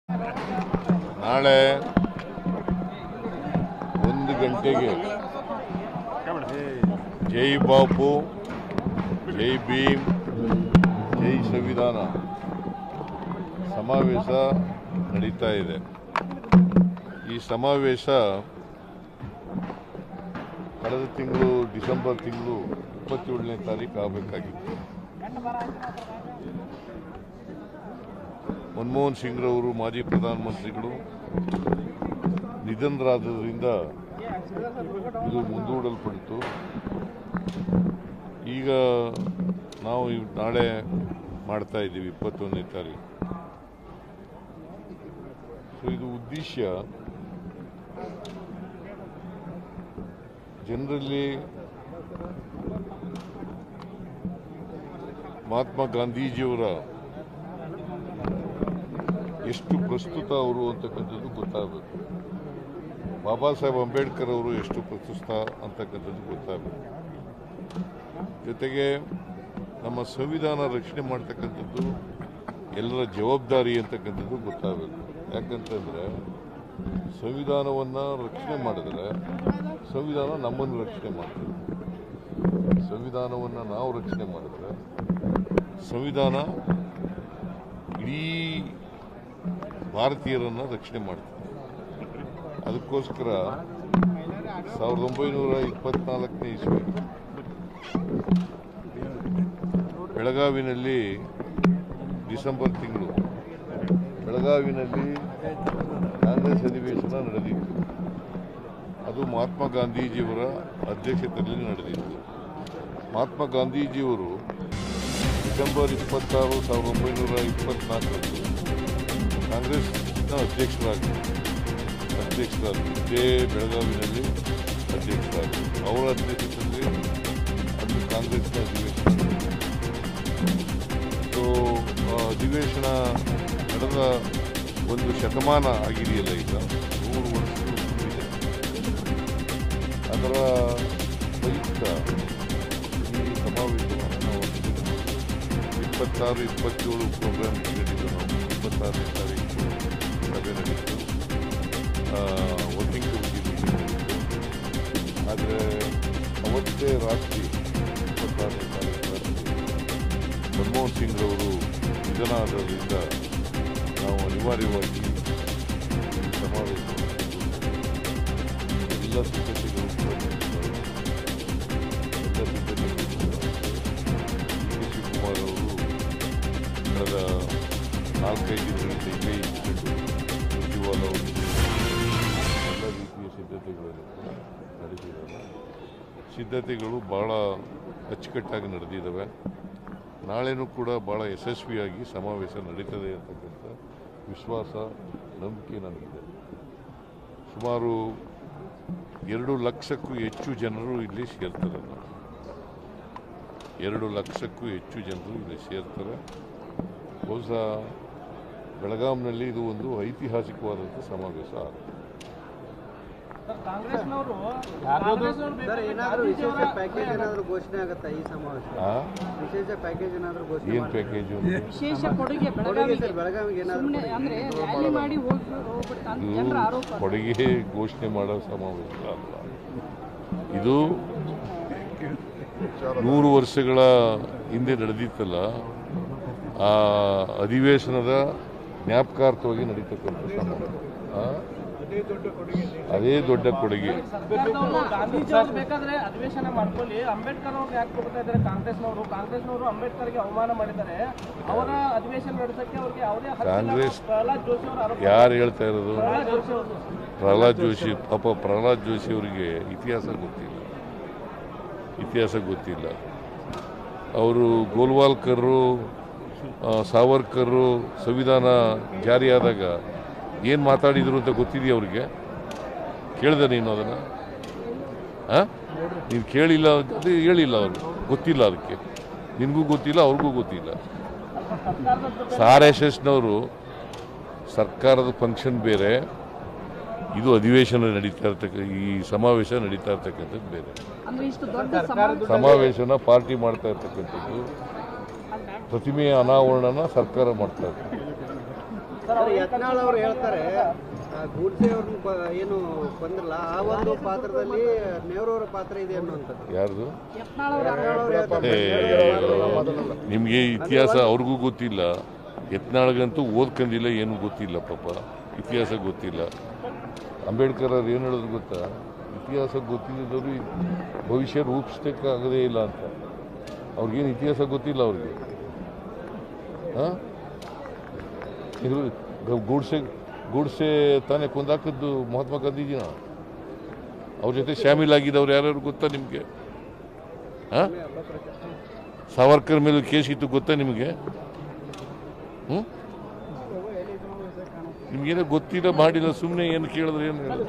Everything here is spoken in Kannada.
ನಾಳೆ 1 ಗಂಟೆಗೆ ಜೈ ಬಾಪು, ಜೈ ಭೀಮ್, ಜೈ ಸಂವಿಧಾನ ಸಮಾವೇಶ ನಡೀತಾ ಇದೆ. ಈ ಸಮಾವೇಶ ಕಳೆದ ತಿಂಗಳು ಡಿಸೆಂಬರ್ ತಿಂಗಳು 27ನೇ ತಾರೀಕು ಆಗಬೇಕಾಗಿತ್ತು. ಮನಮೋಹನ್ ಸಿಂಗ್ರವರು ಮಾಜಿ ಪ್ರಧಾನಮಂತ್ರಿಗಳು ನಿಧನರಾದ್ದರಿಂದ ಇದು ಮುಂದೂಡಲ್ಪಟ್ಟಿತು. ಈಗ ನಾವು ನಾಳೆ ಮಾಡ್ತಾ ಇದ್ದೀವಿ 21ನೇ ತಾರೀಕು. ಸೊ ಇದು ಉದ್ದೇಶ ಜನರಲ್ಲಿ ಮಹಾತ್ಮ ಗಾಂಧೀಜಿಯವರ ಎಷ್ಟು ಪ್ರಸ್ತುತ ಅವರು ಅಂತಕ್ಕಂಥದ್ದು ಗೊತ್ತಾಗಬೇಕು. ಬಾಬಾ ಸಾಹೇಬ್ ಅಂಬೇಡ್ಕರ್ ಅವರು ಎಷ್ಟು ಪ್ರಸ್ತುತ ಅಂತಕ್ಕಂಥದ್ದು ಗೊತ್ತಾಗಬೇಕು. ಜೊತೆಗೆ ನಮ್ಮ ಸಂವಿಧಾನ ರಕ್ಷಣೆ ಮಾಡ್ತಕ್ಕಂಥದ್ದು ಎಲ್ಲರ ಜವಾಬ್ದಾರಿ ಅಂತಕ್ಕಂಥದ್ದು ಗೊತ್ತಾಗಬೇಕು. ಯಾಕಂತಂದರೆ ಸಂವಿಧಾನವನ್ನು ರಕ್ಷಣೆ ಮಾಡಿದ್ರೆ ಸಂವಿಧಾನ ನಮ್ಮನ್ನು ರಕ್ಷಣೆ ಮಾಡ್ತದೆ. ಸಂವಿಧಾನವನ್ನು ನಾವು ರಕ್ಷಣೆ ಮಾಡಿದ್ರೆ ಸಂವಿಧಾನ ಇಡೀ ಭಾರತೀಯರನ್ನು ರಕ್ಷಣೆ ಮಾಡ್ತದೆ. ಅದಕ್ಕೋಸ್ಕರ 1924ನೇ ಇಸ್ವಿ ಬೆಳಗಾವಿನಲ್ಲಿ ಡಿಸೆಂಬರ್ ತಿಂಗಳು ಬೆಳಗಾವಿನಲ್ಲಿ ಕಾಂಗ್ರೆಸ್ ಅಧಿವೇಶನ ನಡೆದಿತ್ತು. ಅದು ಮಹಾತ್ಮ ಗಾಂಧೀಜಿಯವರ ಅಧ್ಯಕ್ಷತೆಯಲ್ಲಿ ನಡೆದಿತ್ತು. ಮಹಾತ್ಮ ಗಾಂಧೀಜಿಯವರು ಡಿಸೆಂಬರ್ 26, 1924 ಕಾಂಗ್ರೆಸ್ನ ಅಧ್ಯಕ್ಷರಾದರು. ಇದೇ ಬೆಳಗಾವಿನಲ್ಲಿ ಅಧ್ಯಕ್ಷರಾದರು. ಅವರ ಅಧ್ಯಕ್ಷತೆಯಲ್ಲಿ ಅದು ಕಾಂಗ್ರೆಸ್ನ ಅಧಿವೇಶನ. ಸೊ ಅಧಿವೇಶನ ನಡೆದ 1 ಶತಮಾನ ಆಗಿದೆಯಲ್ಲ, ಈಗ 100 ವರ್ಷಗಳು ತುಂಬಿದೆ. ಅದರ ಪ್ರಯುಕ್ತ ಈ ಸಮಾವೇಶವನ್ನು ನಾವು 26, 27 ಪ್ರೋಗ್ರಾಮ್ ನಡೆದಿದ್ದು. ನಾವು 26ನೇ ತಾರೀಕು ಸಭೆ ನಡೆಯಿತು, ವರ್ಕಿಂಗ್ ಕಮಿಟಿ ಮೀಟಿಂಗ್ ನಡೆಯಿತು. ಆದರೆ ಅವತ್ತೇ ರಾತ್ರಿ 26ನೇ ತಾರೀಕು ರಾತ್ರಿ ಮನಮೋಹನ್ ಸಿಂಗ್ರವರು ನಿಧನ ಆದ್ರಿಂದ ನಾವು ಅನಿವಾರ್ಯವಾಗಿ ಈ ಸಮಾವೇಶವನ್ನು ಎಲ್ಲ ಸಿದ್ಧತೆಗಳು ಕೂಡ ಶಿವಕುಮಾರ್ ಅವರು ಕಳೆದ 4-5 ದಿನಗಳಿಂದ ಇಲ್ಲೇ ಇಟ್ಕೊಂಡು ಉಜ್ವಲ ಅವರು ಎಲ್ಲ ರೀತಿಯ ಸಿದ್ಧತೆಗಳನ್ನು ಕೂಡ ನಡೆಸಿದ್ದಾರೆ. ಸಿದ್ಧತೆಗಳು ಭಾಳ ಅಚ್ಚುಕಟ್ಟಾಗಿ ನಡೆದಿದ್ದಾವೆ. ನಾಳೆನೂ ಕೂಡ ಭಾಳ ಯಶಸ್ವಿಯಾಗಿ ಸಮಾವೇಶ ನಡೀತದೆ ಅಂತಕ್ಕಂಥ ವಿಶ್ವಾಸ, ನಂಬಿಕೆ ನನಗಿದೆ. ಸುಮಾರು 2 ಲಕ್ಷಕ್ಕೂ ಹೆಚ್ಚು ಜನರು ಇಲ್ಲಿ ಸೇರ್ತಾರೆ. 2 ಲಕ್ಷಕ್ಕೂ ಹೆಚ್ಚು ಜನರು ಇಲ್ಲಿ ಸೇರ್ತಾರೆ. ಬಹುಶಃ ಬೆಳಗಾಂನಲ್ಲಿ ಇದು ಒಂದು ಐತಿಹಾಸಿಕವಾದಂಥ ಸಮಾವೇಶ ಆಗುತ್ತೆ. ಏನು ಪ್ಯಾಕೇಜು? ಕೊಡುಗೆ ಘೋಷಣೆ ಮಾಡೋ ಸಮಾವೇಶ ಅಲ್ಲ ಇದು. 100 ವರ್ಷಗಳ ಹಿಂದೆ ನಡೆದಿತ್ತಲ್ಲ, ಆ ಅಧಿವೇಶನದ ಜ್ಞಾಪಕಾರ್ಥವಾಗಿ ನಡೀತಕ್ಕಂಥ ಸಮಾವೇಶ. ಅದೇ ದೊಡ್ಡ ಕೊಡುಗೆ. ಬೇಕಾದ್ರೆ ಅಧಿವೇಶನ ಮಾಡ್ಕೊಳ್ಳಿ, ಅಂಬೇಡ್ಕರ್ ಅವ್ರಿಗೆ ಯಾಕೆ ಕೊಡ್ತಾ ಇದ್ದಾರೆ ಕಾಂಗ್ರೆಸ್ನವರು ಅಂಬೇಡ್ಕರ್ಗೆ ಅವಮಾನ ಮಾಡಿದ್ದಾರೆ. ಅವರ ಅಧಿವೇಶನ ನಡೆಸಕ್ಕೆ ಅವ್ರಿಗೆ ಯಾವುದೇ ಕಾಂಗ್ರೆಸ್ ಯಾರು ಹೇಳ್ತಾ ಇರೋದು? ಪ್ರಹ್ಲಾದ್ ಜೋಶಿ. ಪಾಪ ಪ್ರಹ್ಲಾದ್ ಜೋಶಿ ಅವರಿಗೆ ಇತಿಹಾಸ ಗೊತ್ತಿಲ್ಲ. ಅವರು ಗೋಲ್ವಾಲ್ಕರು, ಸಾವರ್ಕರು ಸಂವಿಧಾನ ಜಾರಿಯಾದಾಗ ಏನು ಮಾತಾಡಿದ್ರು ಅಂತ ಗೊತ್ತಿದೆಯಾ ಅವ್ರಿಗೆ? ಕೇಳಿದೆ ನೀನು ಅದನ್ನು? ನೀನು ಕೇಳಿಲ್ಲ, ಅದು ಹೇಳಿಲ್ಲ, ಅವ್ರು ಗೊತ್ತಿಲ್ಲ. ಅದಕ್ಕೆ ನಿನಗೂ ಗೊತ್ತಿಲ್ಲ, ಅವ್ರಿಗೂ ಗೊತ್ತಿಲ್ಲ. RSSನವರು ಸರ್ಕಾರದ ಫಂಕ್ಷನ್ ಬೇರೆ, ಇದು ಅಧಿವೇಶನ ನಡೀತಾ ಈ ಸಮಾವೇಶ ನಡೀತಾ ಇರ್ತಕ್ಕಂಥದ್ದು ಬೇರೆ. ಸಮಾವೇಶನ ಪಾರ್ಟಿ ಮಾಡ್ತಾ ಇರ್ತಕ್ಕಂಥದ್ದು, ಪ್ರತಿಮೆಯ ಅನಾವರಣನ ಸರ್ಕಾರ ಮಾಡ್ತಾ ಇರ್ತದೆ. ಯತ್ನಾಳ್ ಅವರು ಹೇಳ್ತಾರೆ ಗೂಡ್ಸೆ ಅವ್ರನ್ನ ಏನು ಬಂದ್ರಲ್ಲ ಆ ಒಂದು ಪಾತ್ರದಲ್ಲಿ ನೆಹರು ಅವರ ಪಾತ್ರ ಇದೆ ಅನ್ನುವಂಥದ್ದು. ಯಾರ್ದು? ನಿಮಗೆ ಇತಿಹಾಸ ಅವ್ರಿಗೂ ಗೊತ್ತಿಲ್ಲ, ಯತ್ನಾಳ್ಗಂತೂ ಓದ್ಕೊಂಡಿಲ್ಲ, ಏನು ಗೊತ್ತಿಲ್ಲ ಪಾಪ, ಇತಿಹಾಸ ಗೊತ್ತಿಲ್ಲ. ಅಂಬೇಡ್ಕರ್ ಅವ್ರು ಏನು ಹೇಳೋದು ಗೊತ್ತಾ, ಇತಿಹಾಸ ಗೊತ್ತಿದ್ದವರು ಭವಿಷ್ಯ ರೂಪಿಸೋಕ್ಕಾಗದೇ ಇಲ್ಲ ಅಂತ. ಅವ್ರಿಗೇನು ಇತಿಹಾಸ ಗೊತ್ತಿಲ್ಲ ಅವ್ರಿಗೆ. ಹಾಂ, ಇದು ಗೂಡ್ಸೆ ತಾನೇ ಕೊಂದಾಕಿದ್ದು ಮಹಾತ್ಮ ಗಾಂಧೀಜಿನ. ಅವ್ರ ಜೊತೆ ಶಾಮೀಲಾಗಿದ್ದವ್ರು ಯಾರ್ಯಾರು ಗೊತ್ತಾ ನಿಮಗೆ? ಹಾಂ, ಸಾವರ್ಕರ್ ಮೇಲೆ ಕೇಸ್ ಇತ್ತು ಗೊತ್ತಾ ನಿಮಗೆ? ನಿಮ್ಗೇನೋ ಗೊತ್ತಿಲ್ಲ, ಮಾಡಿಲ್ಲ, ಸುಮ್ಮನೆ ಏನು ಕೇಳಿದ್ರೆ ಏನು ಹೇಳಿ.